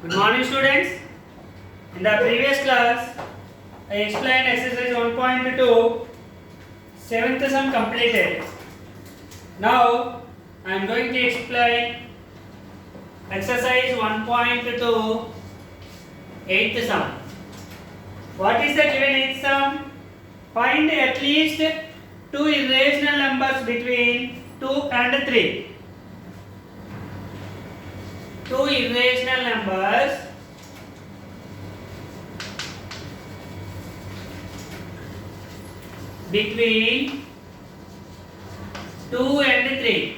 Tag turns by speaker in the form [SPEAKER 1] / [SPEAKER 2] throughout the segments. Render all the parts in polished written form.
[SPEAKER 1] Good morning, students. In the previous class, I explained exercise 1.2, seventh sum completed. Now, I am going to explain exercise 1.2, eighth sum. What is the given eighth sum? Find at least two irrational numbers between 2 and 3. Two irrational numbers between 2 and 3.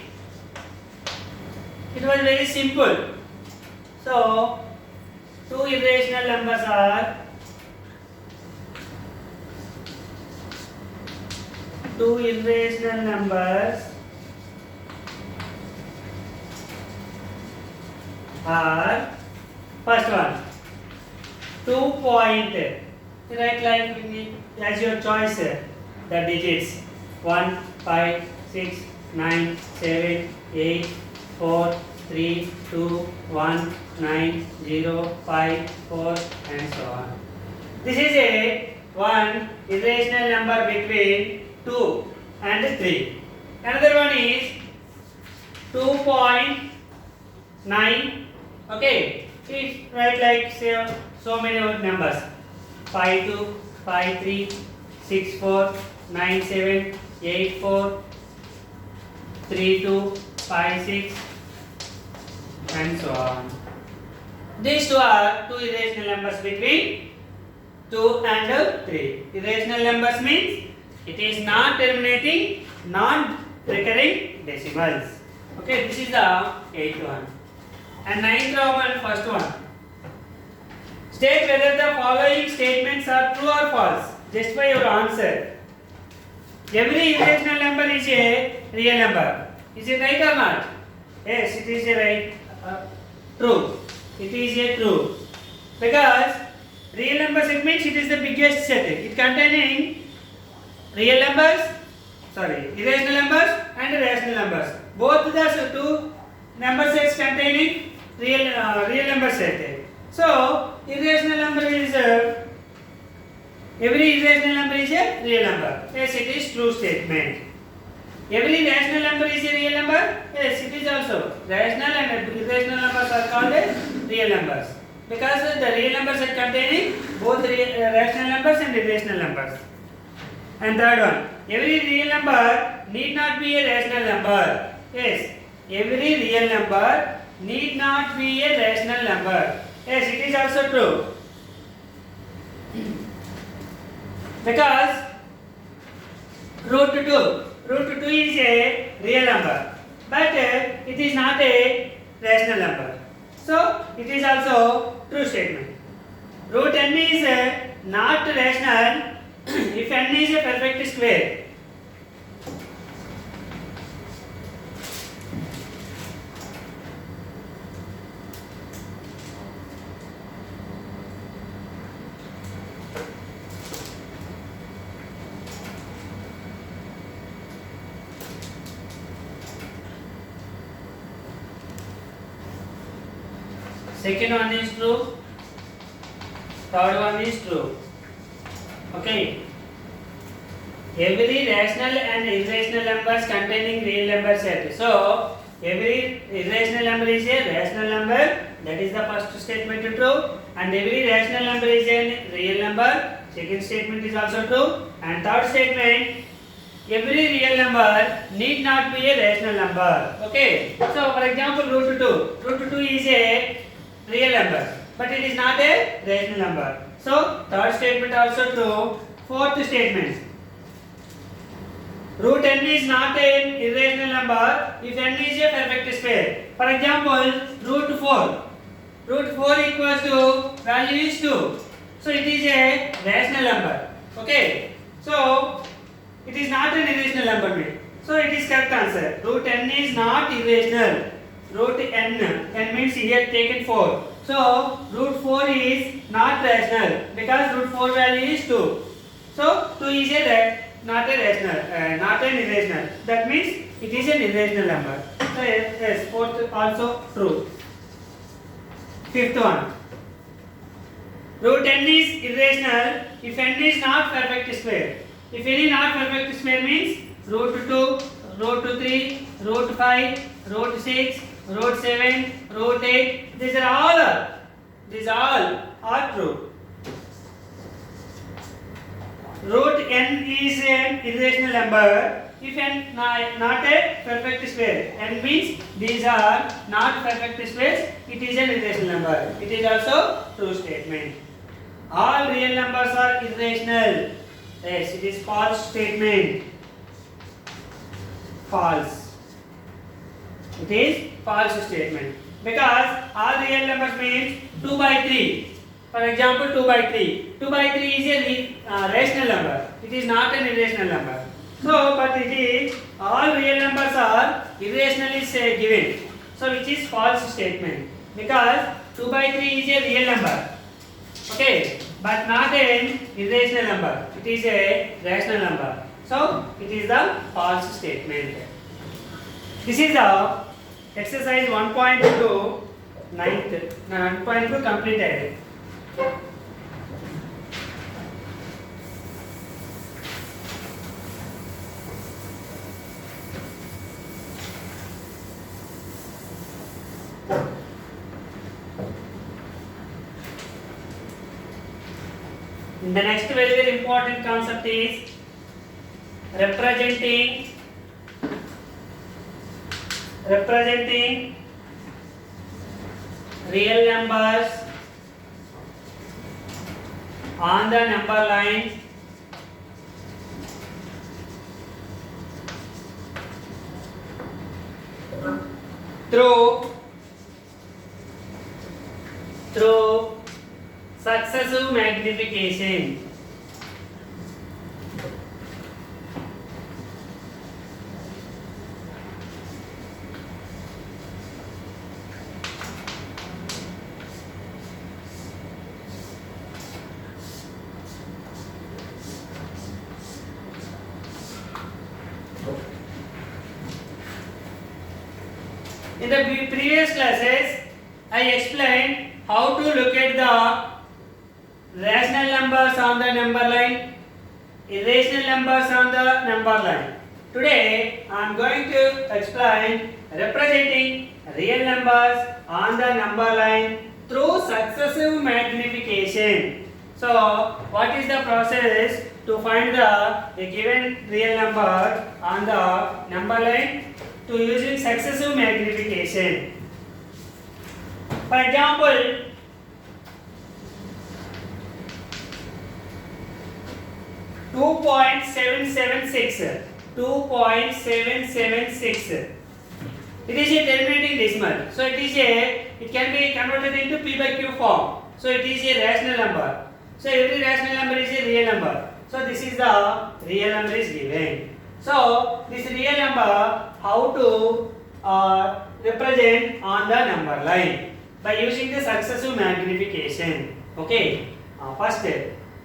[SPEAKER 1] It was very simple. So, two irrational numbers are first one 2 point, write like as your choice the digits 1 5 6 9 7 8 4 3 2 1 9 0 5 4 and so on. This is a one irrational number between 2 and 3. Another one is 2.9. Okay, it write like say so many numbers 5 2 5 3 6 4 9 7 8 4 3 2 5 6 and so on. These two are two irrational numbers between 2 and 3. Irrational numbers means it is not terminating non-recurring decimals. Okay, this is the eighth one. And ninth one, first one. State whether the following statements are true or false. Justify your answer. Every irrational number is a real number. Is it right or not? Yes, it is a right. True. It is a true. Because real numbers, it means it is the biggest set. It containing irrational numbers and rational numbers. Both the two number sets containing real number set. So irrational number is every irrational number is a real number. Yes, it is true statement. Every rational number is a real number. Yes, it is also. Rational and irrational numbers are called as real numbers because the real numbers are containing both rational numbers and irrational numbers. And third one, every real number need not be a rational number. Yes, every real number need not be a rational number. Yes, it is also true. Because root 2 is a real number, but it is not a rational number. So, it is also true statement. Root n is not rational if n is a perfect square. Second one is true. Third one is true. Okay. Every rational and irrational numbers containing real number set. So, every irrational number is a rational number. That is the first statement true. And every rational number is a real number. Second statement is also true. And third statement, every real number need not be a rational number. Okay. So, for example, root 2. Root 2 is a real number, but it is not a rational number. So, third statement also true. Fourth statement, root n is not an irrational number if n is a perfect square. For example, root 4. Root 4 equals to value is 2. So, it is a rational number. Okay. So, it is not an irrational number. So, it is correct answer. Root n is not irrational. Root n means here taken 4. So, root 4 is not rational because root 4 value is 2. So, 2 is not an irrational. That means it is an irrational number. So, yes, fourth also true. Fifth one. Root n is irrational if n is not perfect square. If any not perfect square means root 2, root 3, root 5, root 6, root 7, root 8. These all are true. Root n is an irrational number if n not a perfect square. N means these are not perfect squares. It is an irrational number. It is also true statement. All real numbers are irrational. Yes, it is false statement. False. It is false statement because all real numbers means 2 by 3. For example, 2 by 3. 2 by 3 is a rational number. It is not an irrational number. So, but it is all real numbers are irrationally given. So, which is false statement because 2 by 3 is a real number. Okay, but not an irrational number. It is a rational number. So, it is the false statement. This is the exercise 1.2 1.2 completed. The next very important concept is representing real numbers on the number line through successive magnification. In the previous classes, I explained how to look at the rational numbers on the number line, irrational numbers on the number line. Today, I am going to explain representing real numbers on the number line through successive magnification. So, what is the process to find a given real number on the number line? To using successive magnification. For example, 2.776. 2.776. It is a terminating decimal. So it can be converted into p by q form. So it is a rational number. So every rational number is a real number. So this is the real number is given. So this real number, how to represent on the number line by using the successive magnification. Okay. First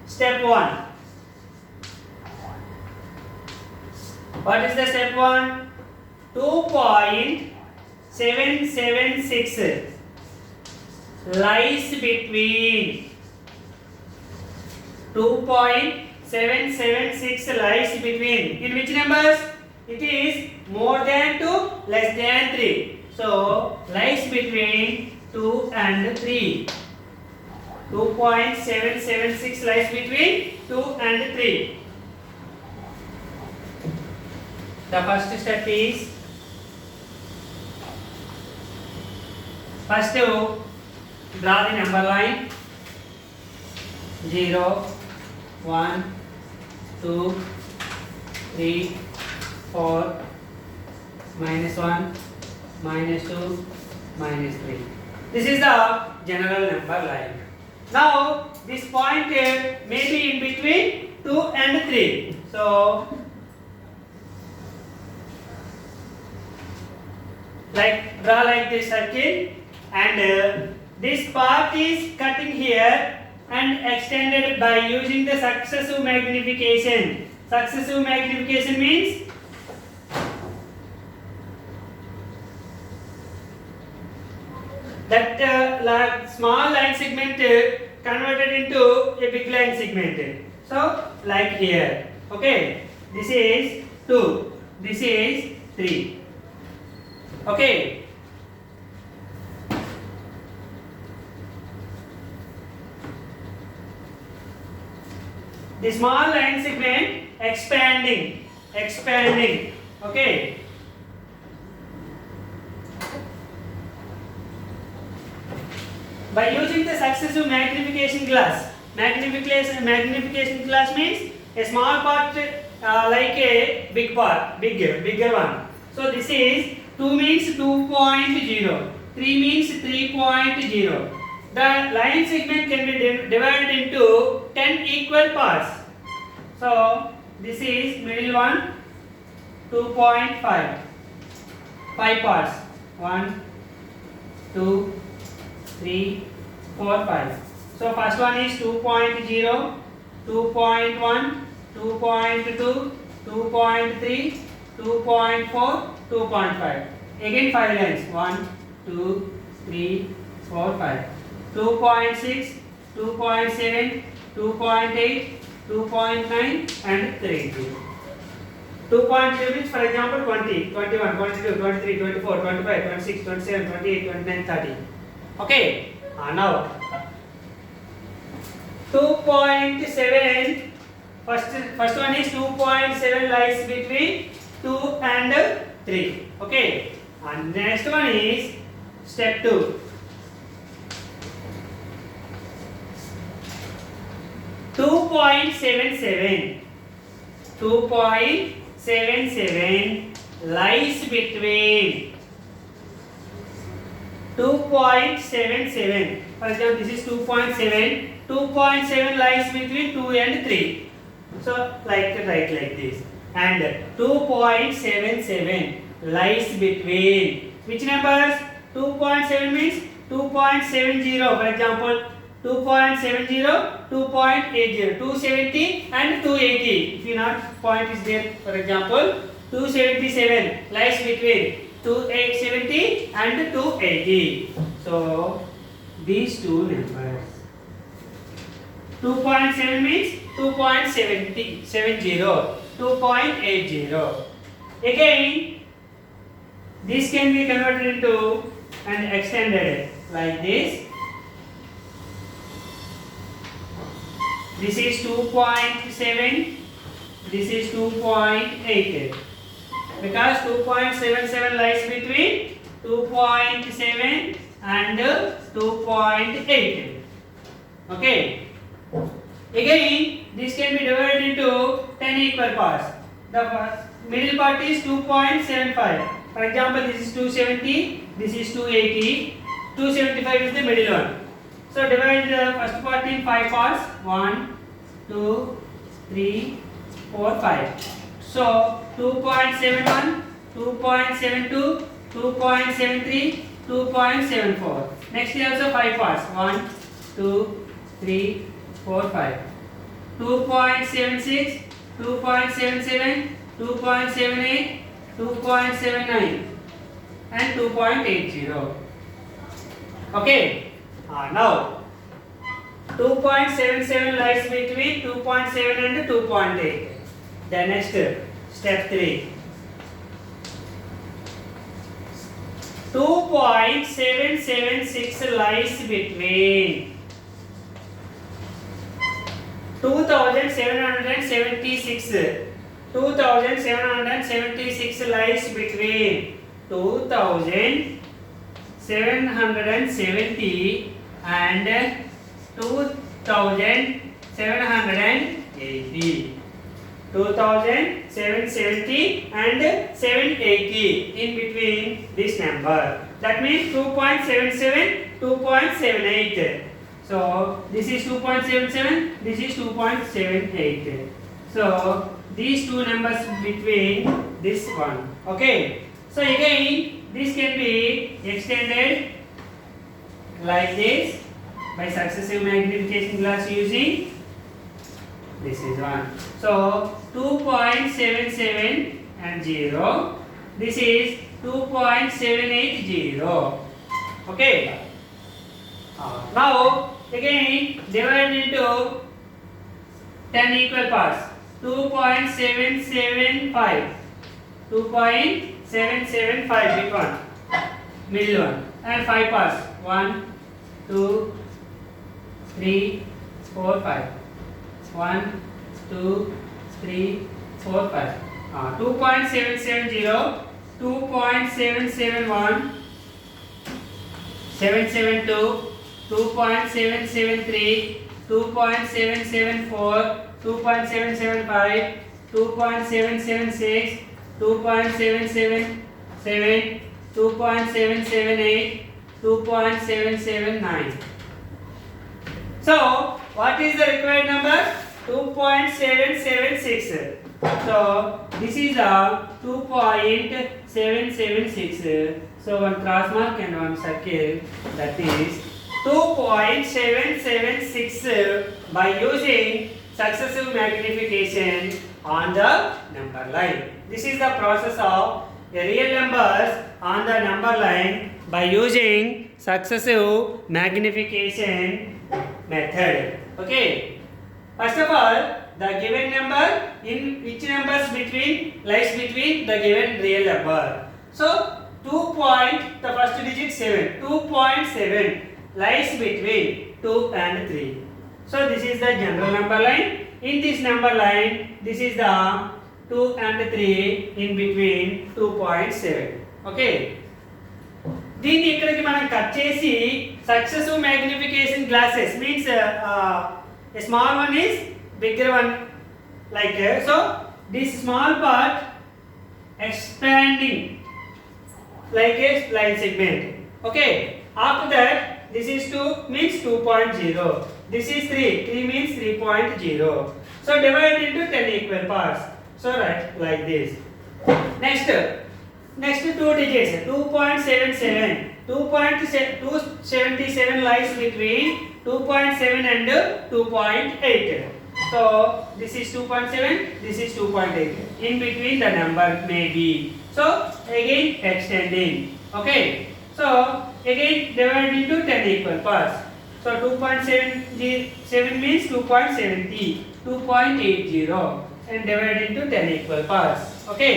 [SPEAKER 1] step 1. What is the step 1? 2.776 lies between 2.776 lies between. In which numbers? It is more than 2, less than 3. So, lies between 2 and 3. 2.776 lies between 2 and 3. The first step is first to draw the number line 0, 1, 2, 3, 4, minus 1, minus 2, minus 3. This is the general number line. Now this point may be in between 2 and 3. So draw like this circle, and this part is cutting here and extended by using the successive magnification. Successive magnification means that small line segment converted into a big line segment. So like here, okay, this is 2, this is 3, okay. The small line segment expanding, okay. By using the successive magnification glass, magnification glass means a small part like a big part, bigger one. So this is 2 means 2.0, 3 means 3.0. The line segment can be divided into 10 equal parts. So this is middle one, 2.5, 5 parts, 1, 2, 3, 4, 5. So first one is 2.0, 2.1, 2.2, 2.3, 2.4, 2.5. Again 5 lines, 1, 2, 3, 4, 5. 2.6, 2.7, 2.8, 2.9 and 30. 2.3 means for example 20, 21, 22, 23, 24, 25, 26, 27, 28, 29, 30. Okay, now 2.7, first one is 2.7 lies between 2 and 3. Okay, and next one is step 2. 2.77 lies between 2.77. For example, this is 2.7. 2.7 lies between 2 and 3. So, write like this. And 2.77 lies between which numbers? 2.7 means 2.70. For example, 2.70, 2.80, 270 and 280. If you not point is there, for example, 277 lies between 270 and 280. So these two numbers. 2.7 means 2.70, 2.80. Again, this can be converted into and extended like this. This is 2.7, this is 2.8, because 2.77 lies between 2.7 and 2.8. Okay. Again, this can be divided into 10 equal parts. The middle part is 2.75. For example, this is 270, this is 280, 275 is the middle one. So divide the first part in 5 parts. 1, 2, 3, 4, 5. So 2.71, 2.72, 2.73, 2.74. Next is also 5 parts. 1, 2, 3, 4, 5. 2.76, 2.77, 2.78, 2.79 and 2.80. Okay. Now 2.77 lies between 2.7 and 2.8. Then next step 3. 2.776 lies between 2,776. 2,776 lies between 2,770 and 2,780. 2,770 and 780 in between this number. That means 2.77, 2.78. So this is 2.77, this is 2.78. So these two numbers between this one. Okay. So again, this can be extended like this by successive magnification glass using this is one. So 2.77 and 0. This is 2.780. Okay. Now again divide into 10 equal parts. 2.775. 2.775 big one, middle one, and 5 parts. 1, 2, 3, 4, 5. 1, 2, 3, 4, 5. 2.770, 2.771, 772, 2.773, 2.774, 2.775, 2.776, 2.777, 2.778, 2.779. So, what is the required number? 2.776. So, this is a 2.776. So, one cross mark and one circle, that is 2.776 by using successive magnification on the number line. This is the process of the real numbers on the number line by using successive magnification method. Okay. First of all, the given number in which numbers between lies between the given real number. So 2 point, the first digit 7. 2.7 lies between 2 and 3. So this is the general number line. In this number line, this is the 2 and 3 in between 2.7. Okay. దీన్ని ఇక్కడికి మనం cut చేసి successive magnification glasses means a small one is bigger one like so this small part expanding like a line segment. Okay, after that this is 2 means 2.0, this is 3 means 3.0. So divide into 10 equal parts. So write like this. Next two digits 2.77, 2.277 lies between 2.7 and 2.8. So this is 2.7, this is 2.8. In between the number may be. So again extending. Okay. So again divide into 10 equal parts. So 2.7 means 2.70, 2.80 and divide into 10 equal parts. Okay.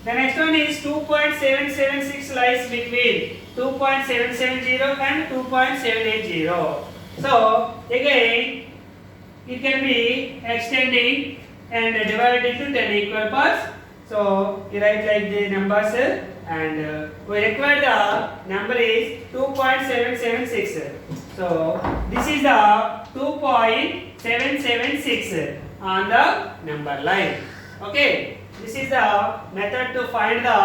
[SPEAKER 1] The next one is 2.776 lies between 2.770 and 2.780. So again it can be extending and divided into 10 equal parts. So you write like the numbers and we require the number is 2.776. So this is the 2.776 on the number line. Okay. This is the method to find the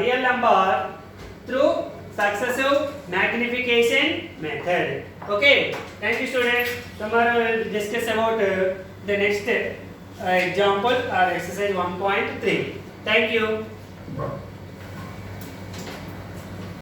[SPEAKER 1] real number through successive magnification method. Okay, thank you students. Tomorrow we will discuss about the next example or exercise 1.3. Thank you.